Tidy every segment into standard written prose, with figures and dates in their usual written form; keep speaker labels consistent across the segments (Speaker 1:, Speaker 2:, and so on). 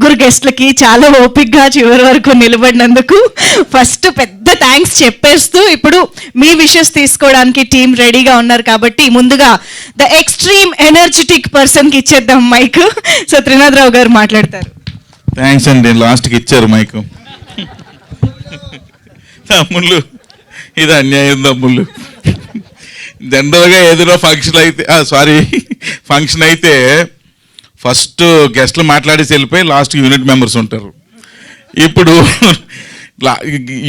Speaker 1: ముగ్గురు గెస్ట్లకి చాలా ఓపిక్గా చివరి వరకు నిలబడినందుకు ఫస్ట్ పెద్ద థ్యాంక్స్ చెప్పేస్తూ ఇప్పుడు మీ విషెస్ తీసుకోవడానికి టీం రెడీగా ఉన్నారు కాబట్టి ముందుగా ద ఎక్స్ట్రీమ్ ఎనర్జెటిక్ పర్సన్కి ఇచ్చేద్దాం మైక్. సో త్రినాథరావు గారు మాట్లాడతారు.
Speaker 2: థ్యాంక్స్ అండి, లాస్ట్కి ఇచ్చారు మైక్. తమ్ముళ్ళు, ఇది అన్యాయం తమ్ముళ్ళు. జనరల్గా ఏదైనా ఫంక్షన్ అయితే ఫస్ట్ గెస్ట్లు మాట్లాడేసి వెళ్ళిపోయి లాస్ట్ యూనిట్ మెంబర్స్ ఉంటారు. ఇప్పుడు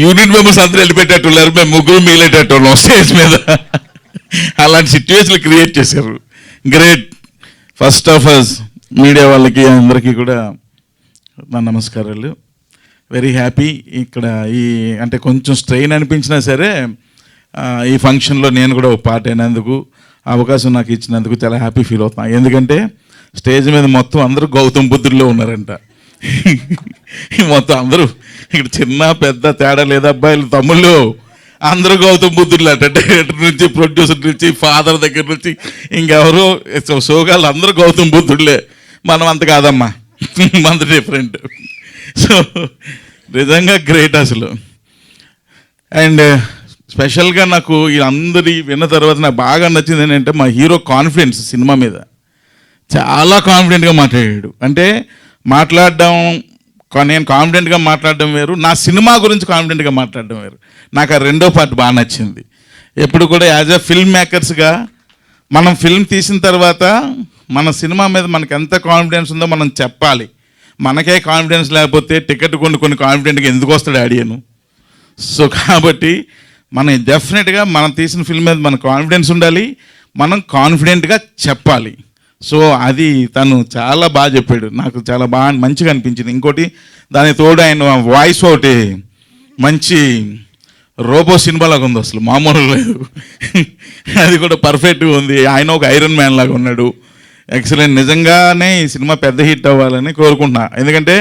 Speaker 2: యూనిట్ మెంబర్స్ అందరూ వెళ్ళిపెట్టేట్టున్నారు, మేము ముగ్గురు మిగిలేటట్టున్నాం స్టేజ్ మీద. అలాంటి సిచ్యువేషన్లు క్రియేట్ చేశారు. Great. First of all media వాళ్ళకి అందరికీ కూడా నా నమస్కారాలు. Very happy. ఇక్కడ అంటే కొంచెం స్ట్రెయిన్ అనిపించినా సరే ఈ ఫంక్షన్లో నేను కూడా ఒక పార్ట్ అయినందుకు, అవకాశం నాకు ఇచ్చినందుకు చాలా హ్యాపీ ఫీల్ అవుతున్నాను. ఎందుకంటే స్టేజ్ మీద మొత్తం అందరూ గౌతమ్ బుద్ధుడిలో ఉన్నారంట. మొత్తం అందరూ ఇక్కడ చిన్న పెద్ద తేడా లేదా, అబ్బాయిలు తమ్ముళ్ళు అందరూ గౌతమ్ బుద్ధుడులు అంట. డైరెక్టర్ నుంచి ప్రొడ్యూసర్ నుంచి ఫాదర్ దగ్గర నుంచి ఇంకెవరు సోగాళ్ళు అందరూ గౌతమ్ బుద్ధుడులే. మనం అంత కాదమ్మా, మనది డిఫరెంట్. సో నిజంగా గ్రేట్ అసలు. అండ్ స్పెషల్గా నాకు అందరి విన్న తర్వాత నాకు బాగా నచ్చింది ఏంటంటే మా హీరో కాన్ఫిడెన్స్ సినిమా మీద. చాలా కాన్ఫిడెంట్గా మాట్లాడాడు. అంటే మాట్లాడడం, నేను కాన్ఫిడెంట్గా మాట్లాడడం వేరు, నా సినిమా గురించి కాన్ఫిడెంట్గా మాట్లాడడం వేరు. నాకు ఆ రెండో పార్ట్ బాగా నచ్చింది. ఎప్పుడు కూడా యాజ్ ఎ ఫిల్మ్ మేకర్స్గా మనం ఫిల్మ్ తీసిన తర్వాత మన సినిమా మీద మనకు ఎంత కాన్ఫిడెన్స్ ఉందో మనం చెప్పాలి. మనకే కాన్ఫిడెన్స్ లేకపోతే టికెట్ కొన్ని కాన్ఫిడెంట్గా ఎందుకు వస్తాడు ఆడియను? సో కాబట్టి మనం డెఫినెట్గా మనం తీసిన ఫిల్మ్ మీద మన కాన్ఫిడెన్స్ ఉండాలి, మనం కాన్ఫిడెంట్గా చెప్పాలి. సో అది తను చాలా బాగా చెప్పాడు, నాకు చాలా బాగా మంచిగా అనిపించింది. ఇంకోటి దాని తోడు ఆయన వాయిస్ ఒకటి మంచి రోబో సినిమాలాగా ఉంది, అసలు మామూలు లేదు. అది కూడా పర్ఫెక్ట్గా ఉంది. ఆయన ఒక ఐరన్ మ్యాన్ లాగా ఉన్నాడు. ఎక్సలెంట్. నిజంగానే ఈ సినిమా పెద్ద హిట్ అవ్వాలని కోరుకుంటున్నా. ఎందుకంటే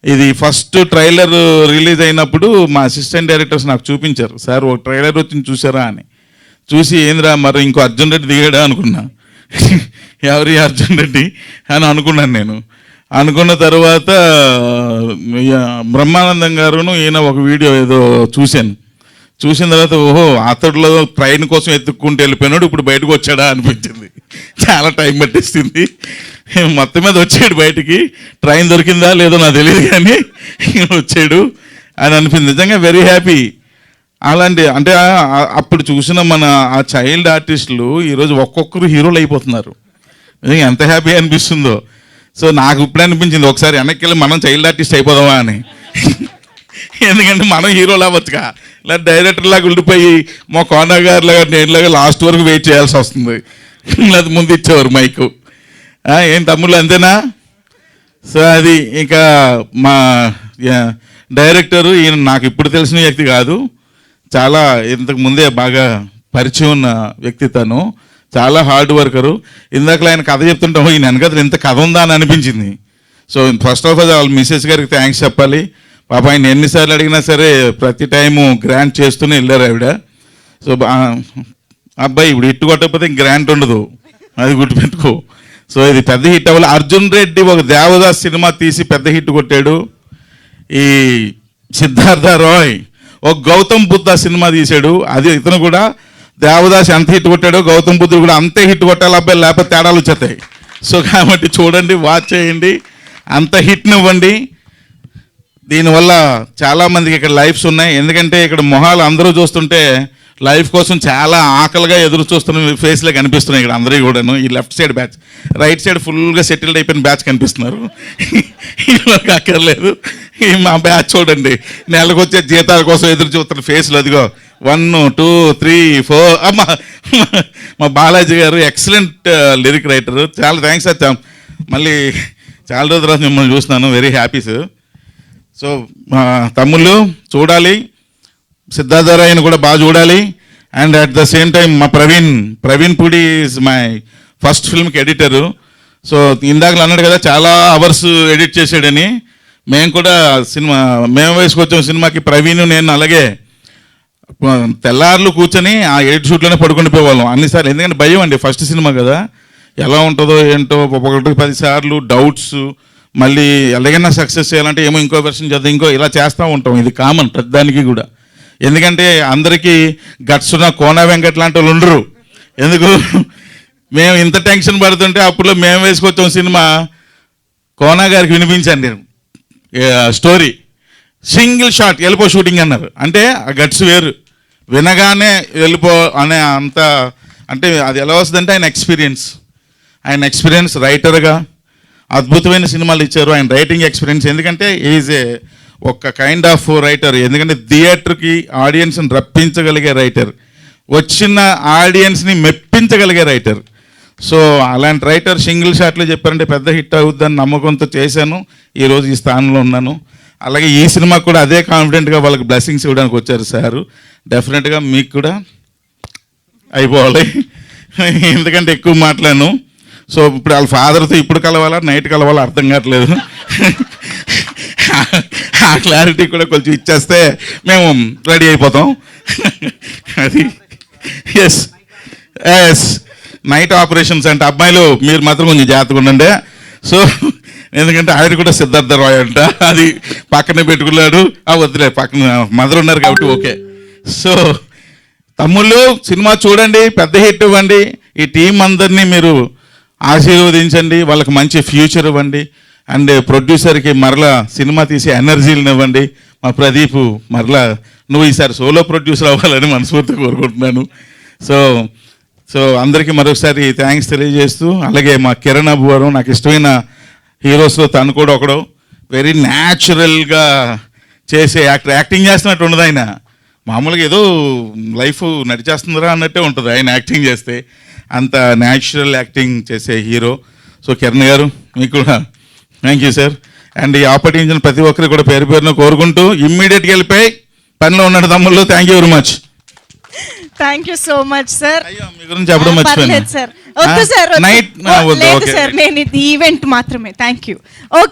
Speaker 2: ఇది ఫస్ట్ ట్రైలర్ రిలీజ్ అయినప్పుడు మా అసిస్టెంట్ డైరెక్టర్స్ నాకు చూపించారు, సార్ ఒక ట్రైలర్ వచ్చింది చూసారా అని. చూసి ఏందిరా మరి ఇంకో అర్జున్ రెడ్డి దిగాడా అనుకున్నా. ఎవరి అర్జున్ రెడ్డి అని అనుకున్నాను నేను. అనుకున్న తర్వాత బ్రహ్మానందం గారును ఈయన ఒక వీడియో ఏదో చూశాను. చూసిన తర్వాత ఓహో అతడిలో ట్రైన్ కోసం ఎత్తుక్కుంటూ వెళ్ళిపోయినాడు, ఇప్పుడు బయటకు వచ్చాడా అనిపించింది. చాలా టైం పట్టేసింది. మొత్తం మీద వచ్చాడు బయటికి. ట్రైన్ దొరికిందా లేదో నాకు తెలియదు కానీ వచ్చాడు అని అనిపించింది. నిజంగా వెరీ హ్యాపీ. అలాంటి అంటే అప్పుడు చూసిన మన ఆ చైల్డ్ ఆర్టిస్టులు ఈరోజు ఒక్కొక్కరు హీరోలు అయిపోతున్నారు. నిజంగా ఎంత హ్యాపీ అనిపిస్తుందో. సో నాకు ఇప్పుడు అనిపించింది ఒకసారి వెనక్కి వెళ్ళి మనం చైల్డ్ ఆర్టిస్ట్ అయిపోదామా అని. ఎందుకంటే మనం హీరోలు అవ్వచ్చుగా, లేదా డైరెక్టర్ లాగా ఉండిపోయి మా కోనా గారి లాగా నేనులాగా లాస్ట్ వరకు వెయిట్ చేయాల్సి వస్తుంది. లేదా ముందు ఇచ్చేవారు మైకు. ఏం తమ్ముళ్ళు అంతేనా? సో అది ఇంకా మా డైరెక్టరు ఈయన నాకు ఇప్పుడు తెలిసిన వ్యక్తి కాదు, చాలా ఇంతకు ముందే బాగా పరిచయం ఉన్న వ్యక్తి. తను చాలా హార్డ్ వర్కరు. ఇందాక ఆయన కథ చెప్తుంటాం, ఈయన వెనకథలు ఇంత కథ ఉందా అని అనిపించింది. సో ఫస్ట్ ఆఫ్ ఆల్ వాళ్ళ మిస్సెస్ గారికి థ్యాంక్స్ చెప్పాలి. పాప ఆయన ఎన్నిసార్లు అడిగినా సరే ప్రతి టైము గ్రాంట్ చేస్తూనే వెళ్ళారు ఆవిడ. సో అబ్బాయి ఇప్పుడు హిట్ కొట్టకపోతే గ్రాంట్ ఉండదు, అది గుర్తుపెట్టుకో. సో ఇది పెద్ద హిట్ అవ్వాలి. అర్జున్ రెడ్డి ఒక దేవదాస్ సినిమా తీసి పెద్ద హిట్ కొట్టాడు. ఈ సిద్ధార్థ రాయ్ ఒక గౌతమ్ బుద్ధ సినిమా తీశాడు. అది ఇతను కూడా దేవదాస్ ఎంత హిట్ కొట్టాడో గౌతమ్ బుద్ధుడు కూడా అంతే హిట్ కొట్టాలి అబ్బాయి, లేకపోతే తేడాలు వచ్చేస్తాయి. సో కాబట్టి చూడండి, వాచ్ చేయండి, అంత హిట్ని ఇవ్వండి. దీనివల్ల చాలామందికి ఇక్కడ లైఫ్స్ ఉన్నాయి. ఎందుకంటే ఇక్కడ మొహాలు అందరూ చూస్తుంటే లైఫ్ కోసం చాలా ఆకలిగా ఎదురు చూస్తున్న ఫేస్లే కనిపిస్తున్నాయి ఇక్కడ అందరూ కూడాను. ఈ left side batch, right side ఫుల్గా సెటిల్డ్ అయిపోయిన బ్యాచ్ కనిపిస్తున్నారు. ఇవాళ అక్కర్లేదు. మా బ్యాచ్ చూడండి, నెలకు వచ్చే జీతాల కోసం ఎదురు చూస్తున్న ఫేస్లు. అదిగో 1 2 3 4. అమ్మా మా బాలాజీ గారు ఎక్సలెంట్ లిరిక్ రైటరు. చాలా థ్యాంక్స్ వచ్చా. మళ్ళీ చాలా రోజుల తర్వాత మిమ్మల్ని చూస్తున్నాను, వెరీ హ్యాపీ సార్. సో తమ్ముళ్ళు చూడాలి, సిద్ధార్థ రాయని కూడా బాగా చూడాలి. And at the same time మా Praveen Pudi is my first ఫిల్మ్కి ఎడిటరు. సో ఇందాక అన్నాడు కదా చాలా అవర్స్ ఎడిట్ చేసాడని. మేము కూడా మేము వేసుకొచ్చాం సినిమాకి. ప్రవీణ్ నేను అలాగే తెల్లార్లు కూర్చొని ఆ ఎడిట్ షూట్లోనే పడుకుండిపోయేవాళ్ళం అన్నిసార్లు. ఎందుకంటే భయం అండి, ఫస్ట్ సినిమా కదా, ఎలా ఉంటుందో ఏంటో, ఒకటికి 10 సార్లు డౌట్స్, మళ్ళీ ఎలాగైనా సక్సెస్ చేయాలంటే ఏమో ఇంకో వెర్షన్ చేద్దాం, ఇంకో ఇలా చేస్తూ ఉంటాం. ఇది కామన్ ప్రతిదానికి కూడా. ఎందుకంటే అందరికీ గట్స్ ఉన్న కోన వెంకట్ లాంటి వాళ్ళు ఉండరు. ఎందుకు మేము ఇంత టెన్షన్ పడుతుంటే అప్పుడు మేము వేసుకొచ్చాం సినిమా, కోనా గారికి వినిపించాను నేను స్టోరీ, సింగిల్ షాట్ వెళ్ళిపో షూటింగ్ అన్నారు. అంటే ఆ గట్స్ వేరు, వినగానే వెళ్ళిపో అనే అంత, అంటే అది ఎలా వస్తుందంటే ఆయన ఎక్స్పీరియన్స్ రైటర్గా అద్భుతమైన సినిమాలు ఇచ్చారు. ఆయన రైటింగ్ ఎక్స్పీరియన్స్, ఎందుకంటే ఈజ్ ఏ ఒక కైండ్ ఆఫ్ రైటర్. ఎందుకంటే థియేటర్కి ఆడియన్స్ని రప్పించగలిగే రైటర్, వచ్చిన ఆడియన్స్ని మెప్పించగలిగే రైటర్. సో అలాంటి రైటర్ సింగిల్ షాట్లో చెప్పారంటే పెద్ద హిట్ అవుద్దని నమ్మకంతో చేశాను, ఈరోజు ఈ స్థానంలో ఉన్నాను. అలాగే ఈ సినిమా కూడా అదే కాన్ఫిడెంట్గా వాళ్ళకి బ్లెస్సింగ్స్ ఇవ్వడానికి వచ్చారు సారు. డెఫినెట్గా మీకు కూడా అయిపోవాలి, ఎందుకంటే ఎక్కువ మాట్లాడాను. సో ఇప్పుడు వాళ్ళ ఫాదర్తో ఇప్పుడు కలవాలా నైట్ కలవాలా అర్థం కావట్లేదు. ఆ క్లారిటీ కూడా కొంచెం ఇచ్చేస్తే మేము రెడీ అయిపోతాం. అది ఎస్ నైట్ ఆపరేషన్స్ అంటే అబ్బాయిలు మీరు మాత్రం కొంచెం జాగ్రత్తగా ఉండండి. సో ఎందుకంటే ఆయన కూడా సిద్ధార్థ రాయ్ అంట, అది పక్కనే పెట్టుకున్నాడు. వద్దులే, పక్కన మదర్ ఉన్నారు కాబట్టి ఓకే. సో తమ్ముళ్ళు సినిమా చూడండి, పెద్ద హిట్ ఇవ్వండి, ఈ టీం అందరినీ మీరు ఆశీర్వదించండి, వాళ్ళకి మంచి ఫ్యూచర్ ఇవ్వండి. అండ్ ప్రొడ్యూసర్కి మరలా సినిమా తీసే ఎనర్జీలను ఇవ్వండి. మా ప్రదీప్ మరలా నువ్వు ఈసారి సోలో ప్రొడ్యూసర్ అవ్వాలని మనస్ఫూర్తిగా కోరుకుంటున్నాను. సో అందరికీ మరొకసారి థ్యాంక్స్ తెలియజేస్తూ, అలాగే మా కిరణ్ అబ్బువారు నాకు ఇష్టమైన హీరోస్లో తను కూడా ఒకడు, వెరీ న్యాచురల్గా చేసే యాక్టింగ్ చేస్తున్నట్టు ఉండదు. ఆయన మామూలుగా ఏదో లైఫ్ నడిచేస్తుందిరా అన్నట్టే ఉంటుంది ఆయన యాక్టింగ్ చేస్తే, అంత న్యాచురల్ యాక్టింగ్ చేసే హీరో. సో కిరణ్ గారు మీకు కూడా థ్యాంక్ యూ సార్. అండ్ ఈ ఆపర్చునిటీ ఇచ్చిన ప్రతి ఒక్కరికి కూడా పేరు పేరున కోరుకుంటూ ఇమ్మీడియట్గా వెళ్ళిపోయి పనిలో ఉన్నాడు తమ్ముళ్ళు. Thank you very much.
Speaker 1: Thank you so much sir.
Speaker 2: అయ్యో మీ గురించి చెప్పడం మర్చిపోయాను.
Speaker 1: సార్ వద్దు సార్,
Speaker 2: నైట్
Speaker 1: లేదు సార్, నేను ఇది ఈవెంట్ మాత్రమే. Thank you. ఓకే.